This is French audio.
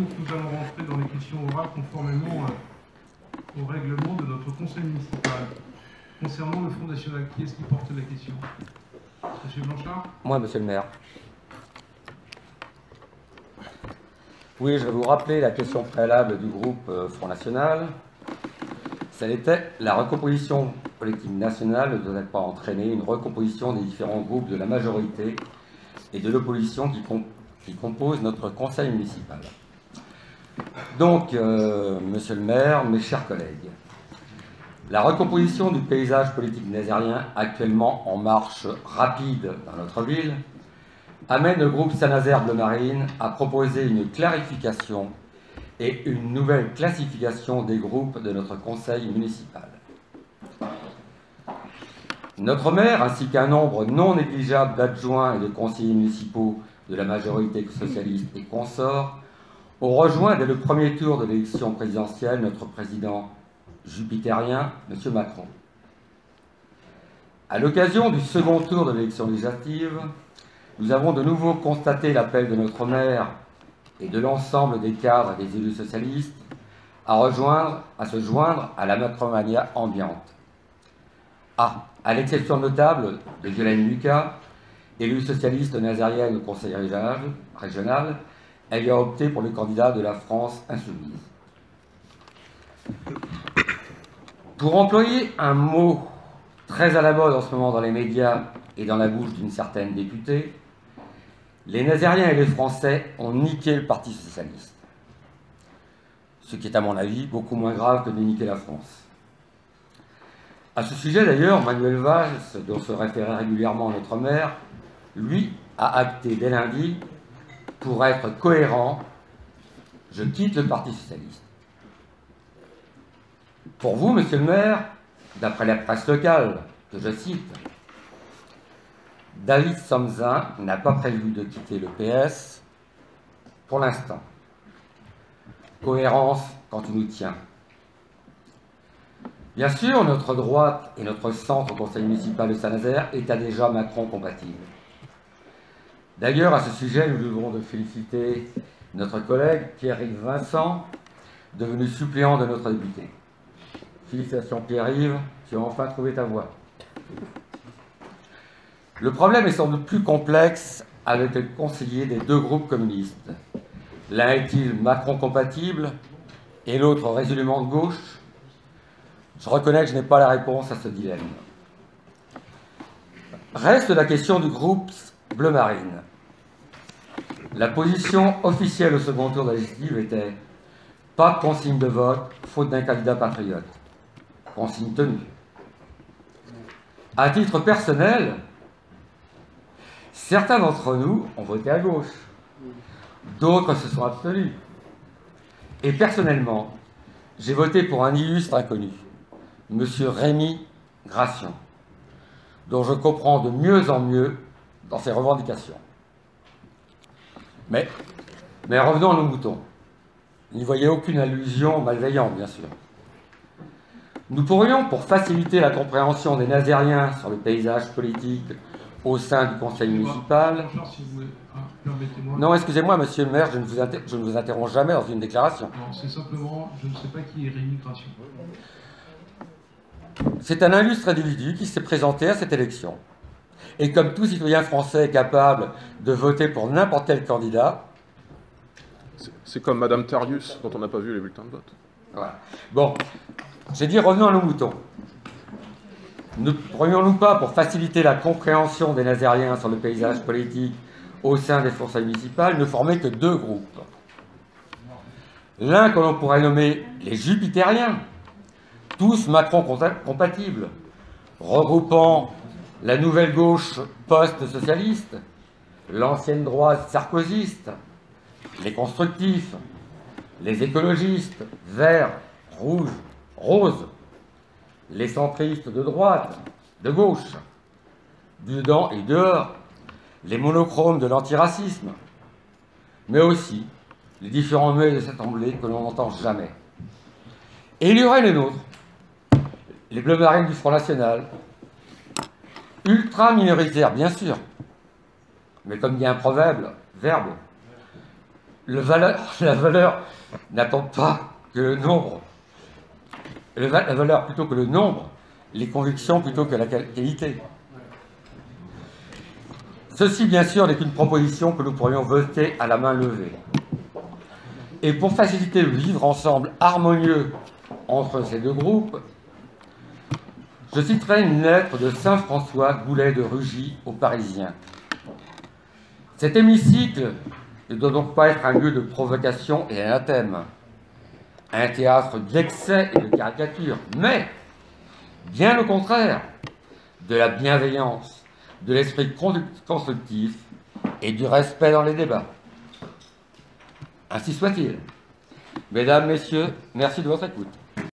donc nous allons rentrer dans les questions orales conformément au règlement de notre conseil municipal. Concernant le Front National, qui est-ce qui porte la question? Monsieur Blanchard? Moi, monsieur le maire. Oui, je vais vous rappeler la question préalable du groupe Front National. Ça était la recomposition politique nationale ne doit pas entraîner une recomposition des différents groupes de la majorité et de l'opposition qui composent notre conseil municipal. Donc, monsieur le maire, mes chers collègues, la recomposition du paysage politique nazairien, actuellement en marche rapide dans notre ville, amène le groupe Saint-Nazaire Bleu Marine à proposer une clarification et une nouvelle classification des groupes de notre conseil municipal. Notre maire, ainsi qu'un nombre non négligeable d'adjoints et de conseillers municipaux de la majorité socialiste et consorts, ont rejoint dès le premier tour de l'élection présidentielle notre président jupitérien, M. Macron. À l'occasion du second tour de l'élection législative, nous avons de nouveau constaté l'appel de notre maire et de l'ensemble des cadres et des élus socialistes à se joindre à la Macromania ambiante. À l'exception notable de Violaine Lucas, élue socialiste nazarienne au conseil régional, elle a opté pour le candidat de la France insoumise. Pour employer un mot très à la mode en ce moment dans les médias et dans la bouche d'une certaine députée, les Nazériens et les Français ont niqué le Parti socialiste. Ce qui est à mon avis beaucoup moins grave que de niquer la France. À ce sujet d'ailleurs, Manuel Valls, dont se référait régulièrement notre maire, lui a acté dès lundi, pour être cohérent, je quitte le Parti socialiste. Pour vous, monsieur le maire, d'après la presse locale, que je cite, David Samzin n'a pas prévu de quitter le PS pour l'instant. Cohérence quand il nous tient. Bien sûr, notre droite et notre centre au conseil municipal de Saint-Nazaire étaient déjà Macron compatibles. D'ailleurs, à ce sujet, nous devons de féliciter notre collègue Pierre-Yves Vincent, devenu suppléant de notre député. Félicitations Pierre-Yves, tu as enfin trouvé ta voie. Le problème est sans doute plus complexe avec les conseillers des deux groupes communistes. L'un est-il Macron compatible et l'autre résolument de gauche? Je reconnais que je n'ai pas la réponse à ce dilemme. Reste la question du groupe Bleu Marine. La position officielle au second tour de la législative était « pas de consigne de vote, faute d'un candidat patriote ». Consigne tenue. À titre personnel, certains d'entre nous ont voté à gauche, d'autres se sont abstenus. Et personnellement, j'ai voté pour un illustre inconnu, M. Rémy Gracian, dont je comprends de mieux en mieux dans ses revendications. Mais revenons à nos moutons. N'y voyez aucune allusion malveillante, bien sûr. Nous pourrions, pour faciliter la compréhension des Nazériens sur le paysage politique au sein du conseil municipal... Non, excusez-moi, monsieur le maire, je ne vous interromps jamais dans une déclaration. Non, c'est simplement, je ne sais pas qui est Rémy Gracian. C'est un illustre individu qui s'est présenté à cette élection. Et comme tout citoyen français est capable de voter pour n'importe quel candidat... C'est comme Madame Tarius, dont on n'a pas vu les bulletins de vote. Voilà. Bon, j'ai dit revenons à nos moutons. Ne pourrions-nous pas, pour faciliter la compréhension des Nazériens sur le paysage politique au sein des forces municipales, ne former que deux groupes? L'un que l'on pourrait nommer les Jupitériens, tous Macron compatibles, regroupant la nouvelle gauche post-socialiste, l'ancienne droite sarkozyste, les constructifs, les écologistes, verts, rouges, roses, les centristes de droite, de gauche, dedans et dehors, les monochromes de l'antiracisme, mais aussi les différents muets de cette assemblée que l'on n'entend jamais. Et il y aurait les nôtres, les Bleu Marines du Front National, ultra minoritaires, bien sûr, mais comme dit un verbe, la valeur n'attend pas que le nombre, la valeur plutôt que le nombre, les convictions plutôt que la qualité. Ceci, bien sûr, n'est qu'une proposition que nous pourrions voter à la main levée. Et pour faciliter le vivre ensemble harmonieux entre ces deux groupes, je citerai une lettre de saint François Goulet de Rugy aux Parisiens. Cet hémicycle ne doit donc pas être un lieu de provocation et d'anathème, un théâtre d'excès et de caricature, mais, bien au contraire, de la bienveillance, de l'esprit constructif et du respect dans les débats. Ainsi soit-il. Mesdames, Messieurs, merci de votre écoute.